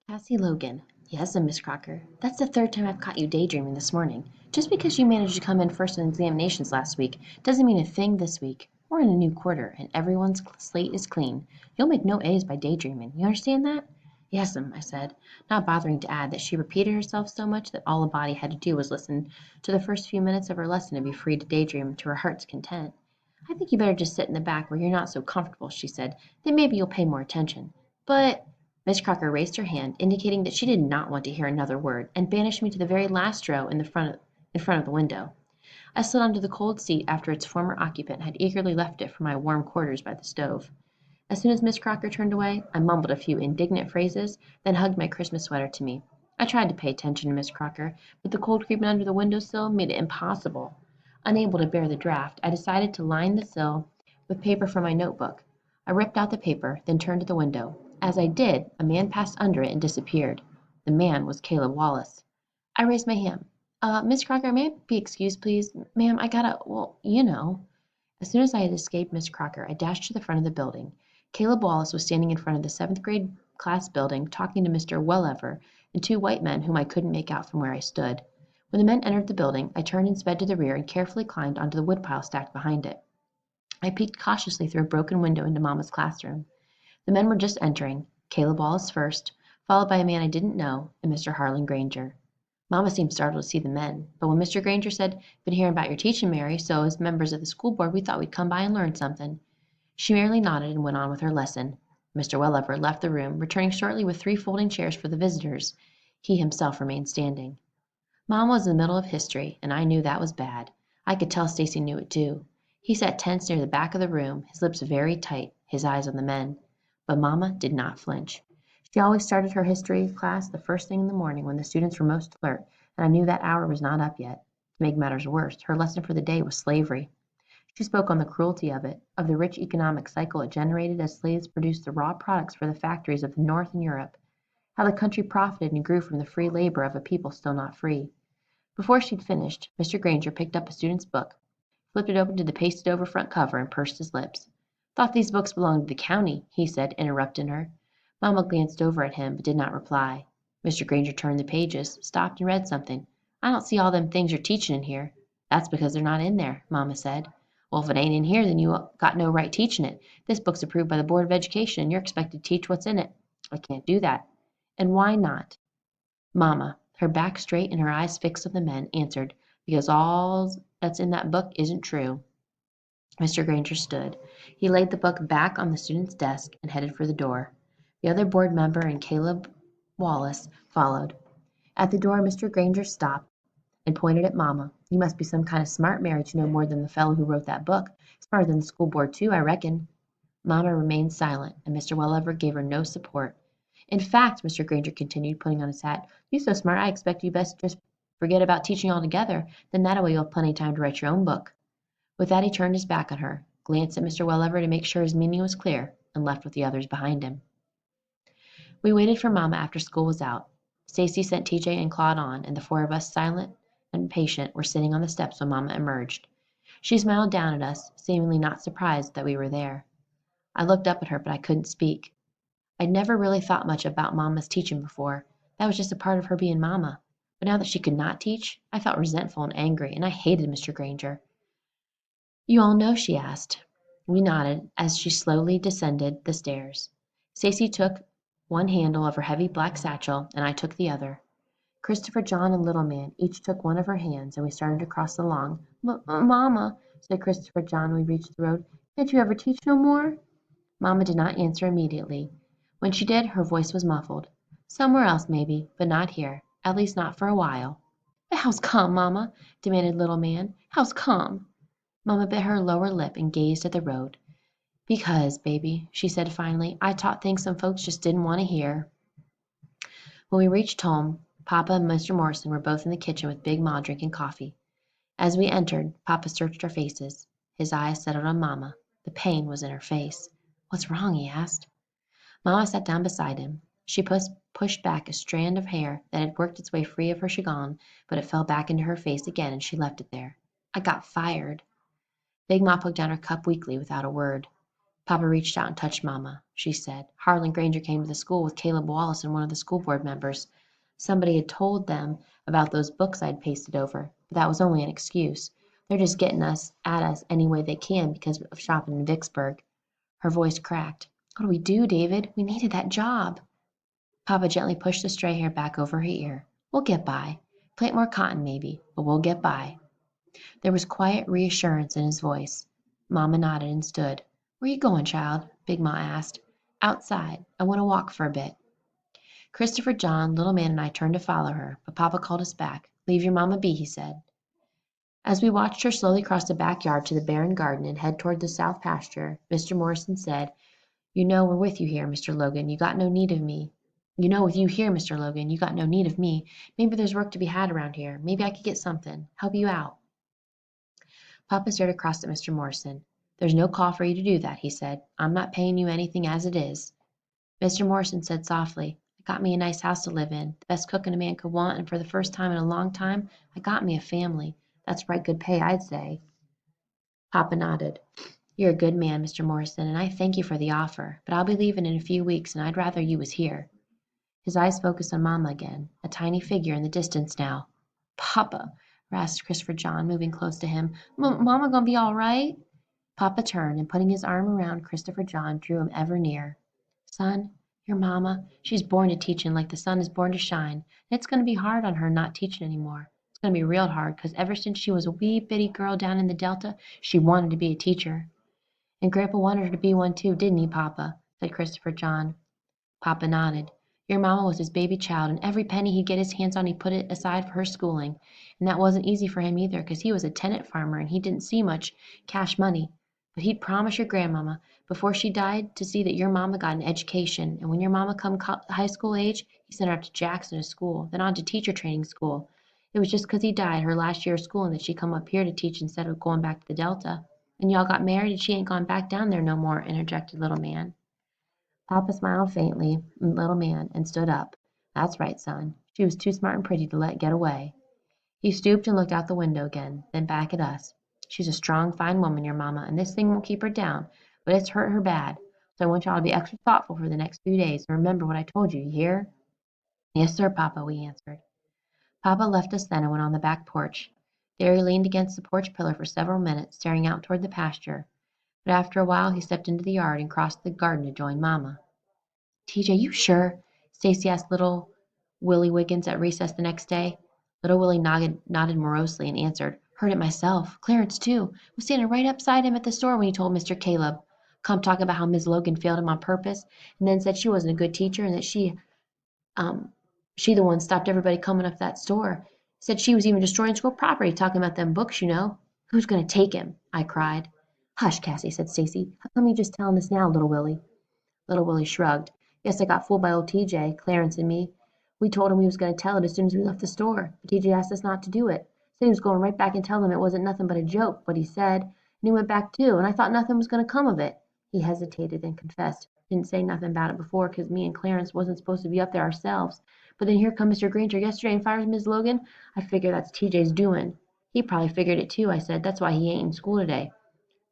Cassie Logan. Yes, Miss Crocker. That's the third time I've caught you daydreaming this morning. Just because you managed to come in first in examinations last week doesn't mean a thing this week. We're in a new quarter, and everyone's slate is clean. You'll make no A's by daydreaming. You understand that? Yes'm, I said, not bothering to add that she repeated herself so much that all a body had to do was listen to the first few minutes of her lesson to be free to daydream to her heart's content. I think you better just sit in the back where you're not so comfortable, she said. Then maybe you'll pay more attention. But Miss Crocker raised her hand, indicating that she did not want to hear another word, and banished me to the very last row in front of the window. I slid onto the cold seat after its former occupant had eagerly left it for my warm quarters by the stove. As soon as Miss Crocker turned away, I mumbled a few indignant phrases, then hugged my Christmas sweater to me. I tried to pay attention to Miss Crocker, but the cold creeping under the window sill made it impossible. Unable to bear the draught, I decided to line the sill with paper from my notebook. I ripped out the paper, then turned to the window. As I did, a man passed under it and disappeared. The man was Caleb Wallace. I raised my hand. Miss Crocker, may I be excused, please? Ma'am, I gotta, well, you know. As soon as I had escaped Miss Crocker, I dashed to the front of the building. Caleb Wallace was standing in front of the seventh grade class building, talking to Mr. Wellever and two white men whom I couldn't make out from where I stood. When the men entered the building, I turned and sped to the rear and carefully climbed onto the woodpile stacked behind it. I peeked cautiously through a broken window into Mama's classroom. The men were just entering, Caleb Wallace first, followed by a man I didn't know, and Mr. Harlan Granger. Mama seemed startled to see the men, but when Mr. Granger said, "Been hearing about your teaching, Mary, so as members of the school board we thought we'd come by and learn something," she merely nodded and went on with her lesson. Mr. Wellever left the room, returning shortly with three folding chairs for the visitors. He himself remained standing. Mom was in the middle of history, and I knew that was bad. I could tell Stacy knew it too. He sat tense near the back of the room, his lips very tight, his eyes on the men. But Mama did not flinch. She always started her history class the first thing in the morning when the students were most alert, and I knew that hour was not up yet. To make matters worse, her lesson for the day was slavery. She spoke on the cruelty of it, of the rich economic cycle it generated as slaves produced the raw products for the factories of the North and Europe, how the country profited and grew from the free labor of a people still not free. Before she'd finished, Mr. Granger picked up a student's book, flipped it open to the pasted over front cover, and pursed his lips. "Thought these books belonged to the county," he said, interrupting her. Mama glanced over at him, but did not reply. Mr. Granger turned the pages, stopped, and read something. "I don't see all them things you're teaching in here." "That's because they're not in there," Mama said. "Well, if it ain't in here, then you got no right teaching it. This book's approved by the Board of Education, and you're expected to teach what's in it." "I can't do that." "And why not?" Mama, her back straight and her eyes fixed on the men, answered, "Because all that's in that book isn't true." Mr. Granger stood. He laid the book back on the student's desk and headed for the door. The other board member and Caleb Wallace followed. At the door, Mr. Granger stopped and pointed at Mama. "You must be some kind of smart, Mary, to know more than the fellow who wrote that book. Smarter than the school board, too, I reckon." Mama remained silent, and Mr. Wellever gave her no support. "In fact," Mr. Granger continued, putting on his hat, "you so smart I expect you best just forget about teaching altogether. Then that way you'll have plenty of time to write your own book." With that he turned his back on her, glanced at Mr. Wellever to make sure his meaning was clear, and left with the others behind him. We waited for Mama after school was out. Stacy sent TJ and Claude on, and the four of us, silent and patient, were sitting on the steps when Mama emerged. She smiled down at us, seemingly not surprised that we were there. I looked up at her, but I couldn't speak. I'd never really thought much about Mama's teaching before. That was just a part of her being Mama. But now that she could not teach, I felt resentful and angry, and I hated Mr. Granger. "You all know?" she asked. We nodded as she slowly descended the stairs. Stacy took one handle of her heavy black satchel, and I took the other. Christopher John and Little Man each took one of her hands, and we started to cross the lawn. "Mama," said Christopher John when we reached the road, "can't you ever teach no more?" Mama did not answer immediately. When she did, her voice was muffled. "Somewhere else, maybe, but not here. At least not for a while." "But how's come, Mama?" demanded Little Man. "How's come?" Mama bit her lower lip and gazed at the road. "Because, baby," she said finally, "I taught things some folks just didn't want to hear." When we reached home, Papa and Mr. Morrison were both in the kitchen with Big Ma drinking coffee. As we entered, Papa searched our faces. His eyes settled on Mama. The pain was in her face. "What's wrong?" he asked. Mama sat down beside him. She pushed back a strand of hair that had worked its way free of her chigon, but it fell back into her face again and she left it there. "I got fired." Big Ma put down her cup weakly without a word. Papa reached out and touched Mama, she said. Harlan Granger came to the school with Caleb Wallace and one of the school board members. Somebody had told them about those books I'd pasted over, but that was only an excuse. They're just getting us at us any way they can because of shopping in Vicksburg. Her voice cracked. What do we do, David? We needed that job. Papa gently pushed the stray hair back over her ear. We'll get by. Plant more cotton, maybe, but we'll get by. There was quiet reassurance in his voice. Mama nodded and stood. Where you going, child? Big Ma asked. Outside. I want to walk for a bit. Christopher John, little man, and I turned to follow her, but Papa called us back. Leave your mama be, he said. As we watched her slowly cross the backyard to the barren garden and head toward the south pasture, Mr. Morrison said, You know we're with you here, Mr. Logan. You got no need of me. You know with you here, Mr. Logan, you got no need of me. Maybe there's work to be had around here. Maybe I could get something. Help you out. Papa stared across at Mr. Morrison. There's no call for you to do that, he said. I'm not paying you anything as it is. Mr. Morrison said softly, I got me a nice house to live in, the best cooking a man could want, and for the first time in a long time, I got me a family. That's right good pay, I'd say. Papa nodded. You're a good man, Mr. Morrison, and I thank you for the offer, but I'll be leaving in a few weeks, and I'd rather you was here. His eyes focused on Mama again, a tiny figure in the distance now. Papa, rasped Christopher John, moving close to him. Mama gonna be all right? Papa turned and putting his arm around Christopher John drew him ever near. Son, your mama, she's born to teaching like the sun is born to shine, and it's going to be hard on her not teaching anymore. It's going to be real hard because ever since she was a wee bitty girl down in the Delta, she wanted to be a teacher. And Grandpa wanted her to be one too, didn't he, Papa? Said Christopher John. Papa nodded. Your mama was his baby child, and every penny he'd get his hands on he put it aside for her schooling. And that wasn't easy for him either, because he was a tenant farmer and he didn't see much cash money. But he'd promise your grandmama, before she died, to see that your mama got an education, and when your mama come high school age, he sent her up to Jackson to school, then on to teacher training school. It was just 'cause he died her last year of schooling that she come up here to teach instead of going back to the Delta. And y'all got married and she ain't gone back down there no more, interjected little man. Papa smiled faintly, little man, and stood up. That's right, son. She was too smart and pretty to let get away. He stooped and looked out the window again, then back at us. She's a strong, fine woman, your mama, and this thing won't keep her down, but it's hurt her bad. So I want y'all to be extra thoughtful for the next few days and remember what I told you, you hear? Yes, sir, Papa, we answered. Papa left us then and went on the back porch. There he leaned against the porch pillar for several minutes, staring out toward the pasture. But after a while he stepped into the yard and crossed the garden to join Mama. TJ, you sure? Stacy asked little Willie Wiggins at recess the next day. Little Willie nodded morosely and answered, Heard it myself. Clarence, too, was standing right upside him at the store when he told Mr. Caleb. Come talking about how Miss Logan failed him on purpose, and then said she wasn't a good teacher and that she the one stopped everybody coming up that store. Said she was even destroying school property, talking about them books, you know. Who's going to take him? I cried. Hush, Cassie, said Stacy. How come you just telling this now, little Willie? Little Willie shrugged. Guess I got fooled by old TJ, Clarence and me. We told him we was going to tell it as soon as we left the store, but TJ asked us not to do it. Said he was going right back and tell them it wasn't nothing but a joke, what he said, and he went back too, and I thought nothing was going to come of it. He hesitated and confessed. Didn't say nothing about it before, 'cause me and Clarence wasn't supposed to be up there ourselves. But then here come Mr. Granger yesterday and fires Miss Logan. I figure that's TJ's doing. He probably figured it too, I said. That's why he ain't in school today.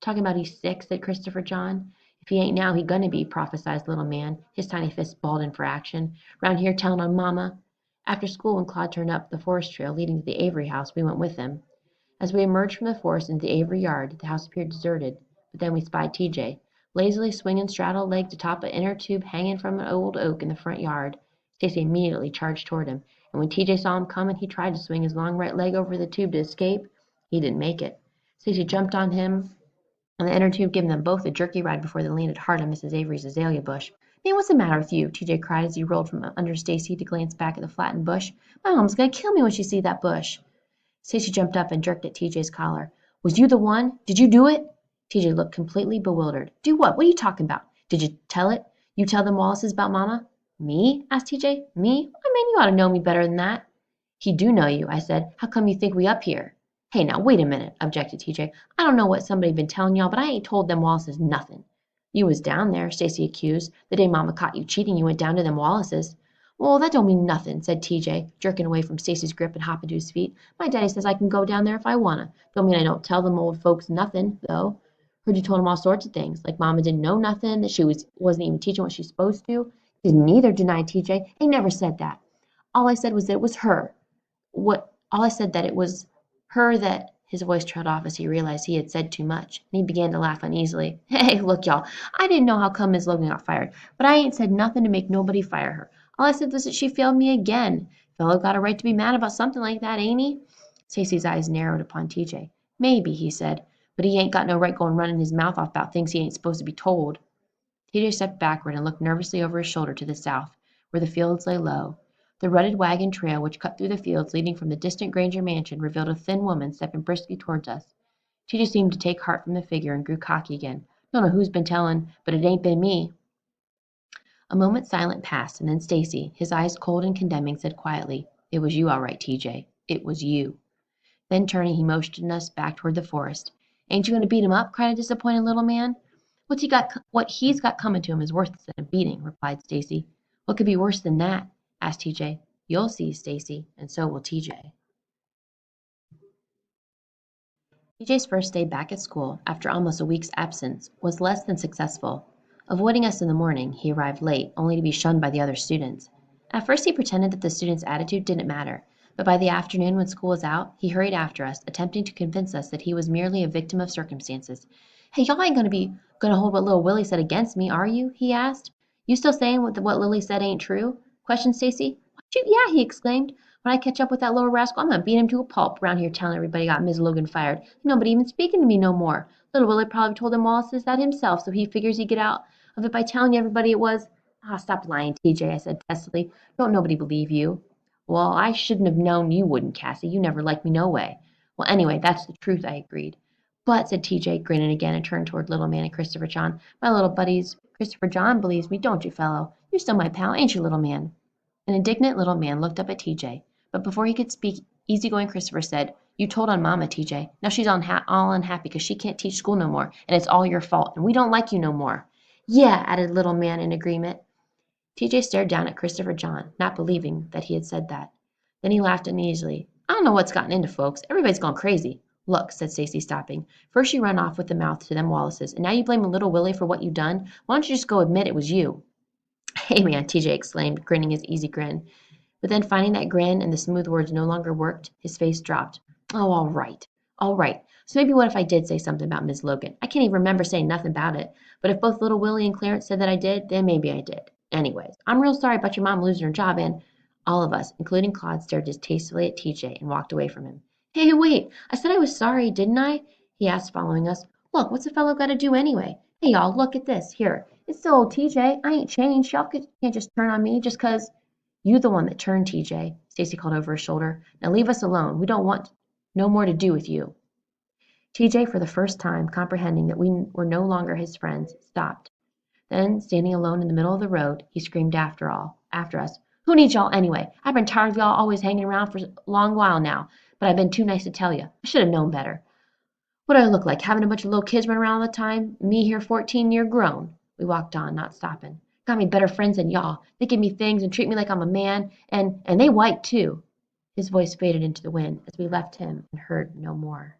Talking about he's sick, said Christopher John. If he ain't now, he gonna be, prophesied little man, his tiny fist balled in for action. Round here telling on Mama. After school, when Claude turned up the forest trail leading to the Avery house, we went with him. As we emerged from the forest into the Avery yard, the house appeared deserted, but then we spied TJ, lazily swinging straddle-legged atop an inner tube hanging from an old oak in the front yard. Stacy immediately charged toward him, and when TJ saw him coming, he tried to swing his long right leg over the tube to escape. He didn't make it. Stacy jumped on him and the inner tube, giving them both a jerky ride before they landed hard on Mrs. Avery's azalea bush. Man, what's the matter with you? TJ cried as he rolled from under Stacy to glance back at the flattened bush. My mom's gonna kill me when she sees that bush. Stacy jumped up and jerked at TJ's collar. Was you the one? Did you do it? TJ looked completely bewildered. Do what? What are you talking about? Did you tell it? You tell them Wallaces about Mama? Me? Asked TJ. Me? I mean, you ought to know me better than that. He do know you, I said. How come you think we up here? Hey, now, wait a minute, objected TJ. I don't know what somebody been telling y'all, but I ain't told them Wallaces nothing. You was down there, Stacy accused. The day Mama caught you cheating, you went down to them Wallaces. Well, that don't mean nothing, said TJ, jerking away from Stacy's grip and hopping to his feet. My daddy says I can go down there if I wanna. Don't mean I don't tell them old folks nothing, though. Heard you told him all sorts of things, like Mama didn't know nothing, that she wasn't even teaching what she's supposed to. Didn't either, denied TJ. I never said that. All I said was that it was her. All I said that it was her that his voice trailed off as he realized he had said too much, and he began to laugh uneasily. Hey, look, y'all, I didn't know how come Miss Logan got fired, but I ain't said nothing to make nobody fire her. All I said was that she failed me again. Fellow got a right to be mad about something like that, ain't he? Stacy's eyes narrowed upon TJ. Maybe, he said, but he ain't got no right going running his mouth off about things he ain't supposed to be told. TJ stepped backward and looked nervously over his shoulder to the south, where the fields lay low. The rutted wagon trail which cut through the fields leading from the distant Granger mansion revealed a thin woman stepping briskly towards us. TJ seemed to take heart from the figure and grew cocky again. Don't know who's been telling, but it ain't been me. A moment's silence passed, and then Stacy, his eyes cold and condemning, said quietly, It was you all right, TJ. It was you. Then turning, he motioned us back toward the forest. Ain't you going to beat him up? Cried a disappointed little man. What he's got coming to him is worse than a beating, replied Stacy. What could be worse than that? Asked TJ. You'll see, Stacy, and so will TJ. TJ's first day back at school, after almost a week's absence, was less than successful. Avoiding us in the morning, he arrived late, only to be shunned by the other students. At first he pretended that the students' attitude didn't matter, but by the afternoon when school was out, he hurried after us, attempting to convince us that he was merely a victim of circumstances. Hey, y'all ain't gonna hold what little Willie said against me, are you? He asked. You still saying what Lily said ain't true? Questioned Stacy. Yeah, he exclaimed. When I catch up with that little rascal, I'm gonna beat him to a pulp around here telling everybody got Miss Logan fired. Nobody even speaking to me no more. Little Willie probably told them Wallace that himself, so he figures he'd get out of it by telling everybody it was. Ah, stop lying, TJ, I said testily. Don't nobody believe you. Well, I shouldn't have known you wouldn't, Cassie. You never liked me no way. Well, anyway, that's the truth, I agreed. But, said TJ, grinning again and turned toward little man and Christopher John, my little buddies, Christopher John believes me, don't you, fellow? You're still my pal, ain't you, little man? An indignant little man looked up at TJ, but before he could speak, easygoing Christopher said, You told on Mama, TJ. Now she's all unhappy because she can't teach school no more, and it's all your fault, and we don't like you no more. Yeah, added little man in agreement. TJ stared down at Christopher John, not believing that he had said that. Then he laughed uneasily. I don't know what's gotten into folks. Everybody's gone crazy. Look, said Stacy, stopping. First you run off with the mouth to them Wallaces, and now you blame little Willie for what you done. Why don't you just go admit it was you? Hey, man, TJ exclaimed, grinning his easy grin. But then finding that grin and the smooth words no longer worked, his face dropped. Oh, all right. All right. So maybe what if I did say something about Miss Logan? I can't even remember saying nothing about it. But if both little Willie and Clarence said that I did, then maybe I did. Anyways, I'm real sorry about your mom losing her job, and all of us, including Claude, stared distastefully at TJ and walked away from him. Hey, wait. I said I was sorry, didn't I? He asked, following us. Look, what's a fellow got to do anyway? Hey, y'all, look at this. Here. It's still old TJ. I ain't changed. Y'all can't just turn on me just 'cause. You the one that turned, TJ, Stacy called over his shoulder. Now leave us alone. We don't want no more to do with you. TJ, for the first time, comprehending that we were no longer his friends, stopped. Then, standing alone in the middle of the road, he screamed after us. Who needs y'all anyway? I've been tired of y'all always hanging around for a long while now, but I've been too nice to tell you. I should have known better. What do I look like, having a bunch of little kids running around all the time? Me here 14 near grown. We walked on, not stopping. Got me better friends than y'all. They give me things and treat me like I'm a man, and they white too. His voice faded into the wind as we left him and heard no more.